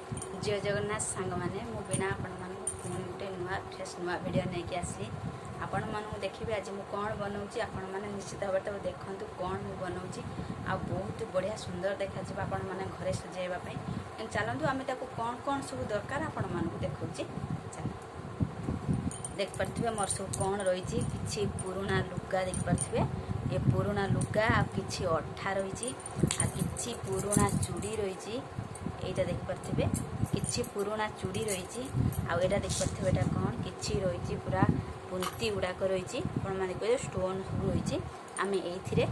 जय जगन्नाथ सांग मैंने मु बिना आपण गोटे नुआ फ्रेश नुआ वीडियो नहीं कि आसली आपण मानू देखिए आज मुझे कौन बनाऊँगी आपण मैंने निश्चित भाव तो देखूँ कौन मुझे बनाऊँगी आ बहुत बढ़िया सुंदर देखा आपण मैंने घरे सजाइवाई चलतु आम कौन कौन सब दरकार आपण मानक देखा चल देख पारे मोर सब कौन रही कि पुराणा लुगा देख पारे ये पुराणा लुगा आ कि अठा रही कि पुराणा चूड़ी रही এইটা ଦେଖିପାରୁଥିବେ କିଛି ପୁରୁଣା ଚୁଡ଼ି ରହିଛି ଆଉ ଏଇଟା ଦେଖିପାରୁଥିବେ ଏଇଟା କ'ଣ କିଛି ରହିଛି ପୁରା ପୁନ୍ତି ଗୁଡ଼ାକ ରହିଛି ଆପଣମାନେ କହିବେ ଷ୍ଟୋନ୍ ସବୁ ରହିଛି ଆମେ ଏଇଥିରେ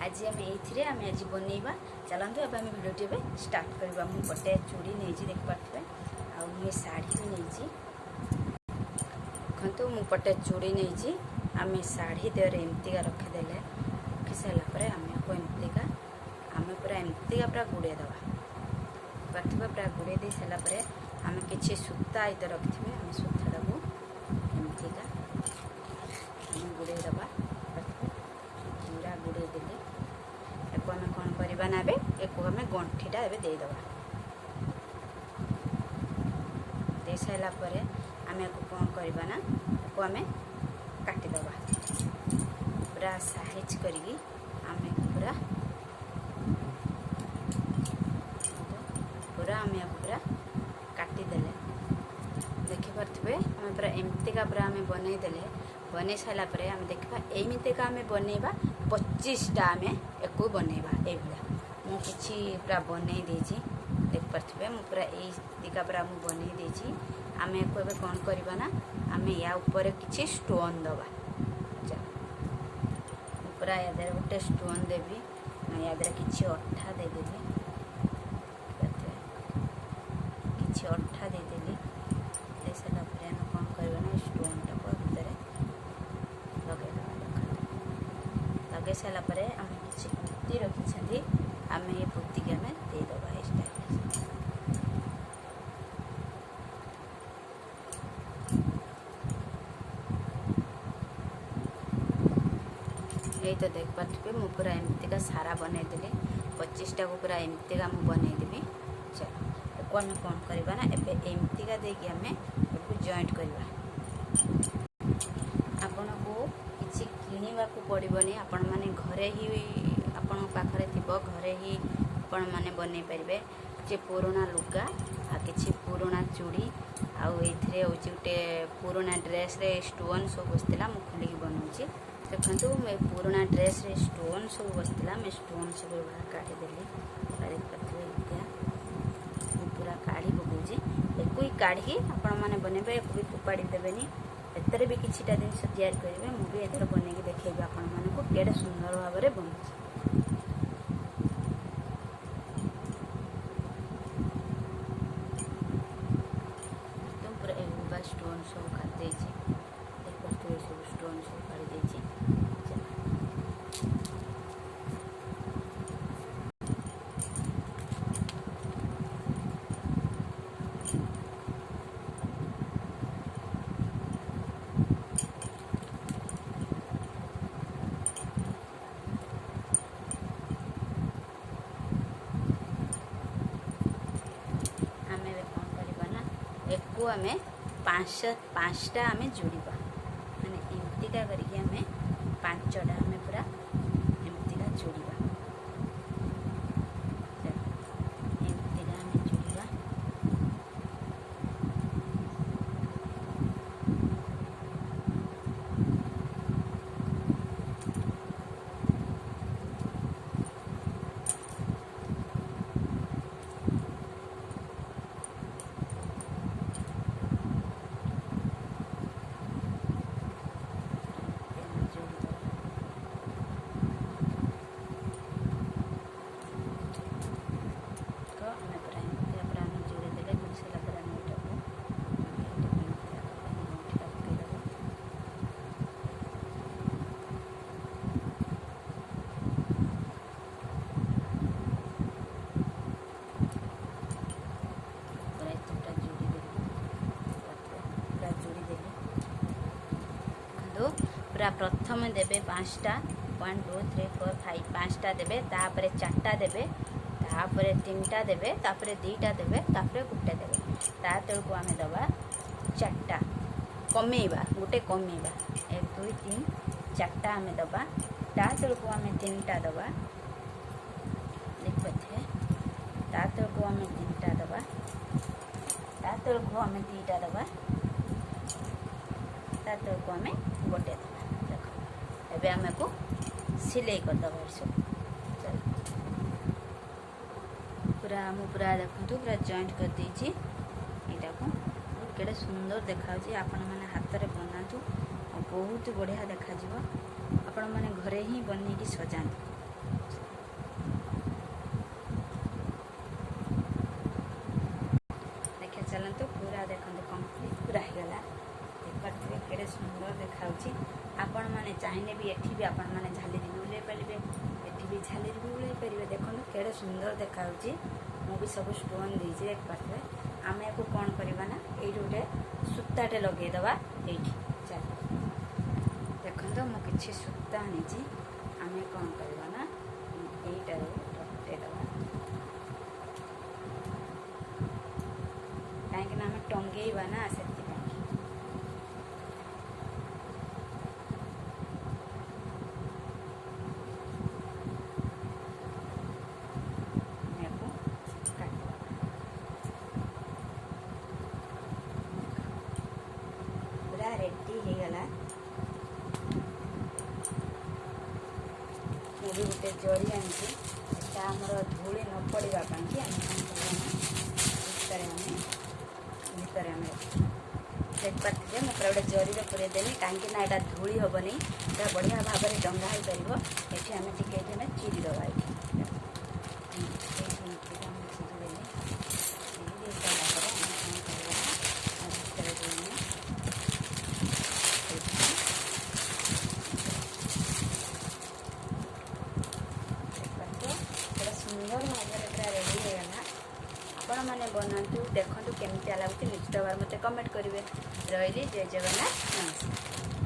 ଆଜି ଆମେ ଆଜି ବନେଇବା ଚାଲନ୍ତୁ ଏବେ ଆମେ ଭିଡ଼ିଓଟି ଏବେ ଷ୍ଟାର୍ଟ କରିବା ମୁଁ ଗୋଟେ ଚୁଡ଼ି ନେଇଛି ଦେଖିପାରୁଥିବେ ଆଉ ମୁଁ ଏ ଶାଢ଼ୀ ବି ନେଇଛି ଦେଖନ୍ତୁ ମୁଁ ଗୋଟେ ଚୁଡ଼ି ନେଇଛି ଆମେ ଶାଢ଼ୀ ଦେହରେ ଏମିତିକା ରଖିଦେଲେ ରଖି ସାରିଲା ପରେ ଆମେ ଏମିତିକା ଆମେ ପୁରା ଏମିତିକା ପୁରା ଗୁଡ଼େଇ ଦେବା पार्थिव पूरा गुड़े दे सारापर आम कि सूता ये रखि आम सूता को एमतीका गुड़े दबा पूरा गुड़े देले एक आम कौन करवा ना एक आम गंठीटा ए देदेबा दे सारापर आम कौन करवा ना आम काटिदबा पूरा साइज करी आम पूरा पूरा आम पूरा काटिदेले देखिपे आम पूरा एमतीका पूरा आम बनईदेले बन सारापर आम देखा एमतीका आम बनइबा 25टा आम एक बनइबा ये मुझे पूरा बनई देछि देख पारे मुझे पूरा यहीका पूरा मुझे बनई देछि आम एक कौन करवा ना आम या ऊपर किसी स्टोन दबा पूरा या गोटे स्टोन देवी या किसी अठा देदेवी किसी अठा देदेली दे सारापर आम कौन करवा ना स्टोनटा भितर लगेदेवा लगे सारापर आम किसी पुती रखी आम ये पुती की आम देदेबा ये स्टाइल यही तो देख पारे मुझे पूरा एमतीका सारा बनईदेली 25टा को पूरा एमतीका मुझे बनईदेवी चलो को आम कौन करवा ना एबे एमतीका देकी आम जॉइंट करवा आपण को किसी किणवा को पड़ोनी आपण माने घरे ही आपण पाखरे थिबो घरे ही आपण माने बनई पारे जे पुराणा लुगा आ किसी पुराणा चूड़ी आउ एथिरे होची गोटे पुराणा ड्रेस रे स्टोन सब बसला मु खोलिकी बनाऊँगी देखो पुराणा ड्रेस रे स्टोन सब बसला मैं स्टोन सब काढ़ी देली पूरा काढ़ी पकाऊँगी एक काढ़ी आपण मैंने बनइबे एक भी फोपाड़ी देवेनि एतर भी किछिटा जिनस तैयार करेंगे मुझे एथर बनईकी देखैबी आपण मानक केड़े सुंदर भाव में बनूँ एकदम पूरा स्टोन सब काट देखो सब स्टोन सब काढ़ी आम 5टा आम जोड़ा माने एमतीका करके आम 5टा आम पूरा एमतीका जोड़ा एमतीका आम जोड़ा पूरा प्रथम देवे 5टा 1 2 3 4 5 5टा देवे तापर 4टा देवे तापर 3टा देबे तापर 2टा देबे तापर 1टा देबे ता तळको आमे दबा 4टा कमेइबा गोटे कमेइबा 1 2 3 4टा आमे दबा ता तळको आमे 3टा दबा देखबथे ता तळको आमे 3टा दबा ता तळको आमे 2टा दबा ता तळको आमे गोटे दबा देखो एबे आमे को सिलाई कर दबा सब चल पूरा देखो पूरा जॉइंट कर देछि एटा को केडे सुंदर देखा छी आपण माने हाथ रे बनातु बहुत बढ़िया देखा जीवो आपण माने घरे ही बन्नी की सजान देखा चलन तो पूरा देखो कंप्लीट पूरा हो गला देखते केडे सुंदर देखा छी आपण माने चाहिले भी एठी भी आपण माने झाली उले परिबे एठी भी झाली उले परिबे देखो केडे सुंदर देखा छी मु भी सब स्टोन दीजे एक पार्टे आमे को कोन करबा ना एई रोटे सुत्ताटे लगे दबा एठी चल देखो तो मु किछि सुत्ता आनीची आमे कोन करबा ना एईटा रो टटे दबा काहे ना आमे टंगेइबा ना सेति रेडी हो गला मुझे गोटे जड़ी आनी आमर धूली न पड़ा भितर आम देख पारे मुझे गोटे जरी पूरे देनी कहीं यहाँ धूली हेनी बढ़िया भाव में डंगा हो पार ये आम टे चिरी दबा सुंदर भाव में पूरा रेडी हो गला आपण मैंने बनातु देखु केमती लगे निश्चित भाव मत कमेंट करेंगे रही जय जगन्नाथ नमस्कार।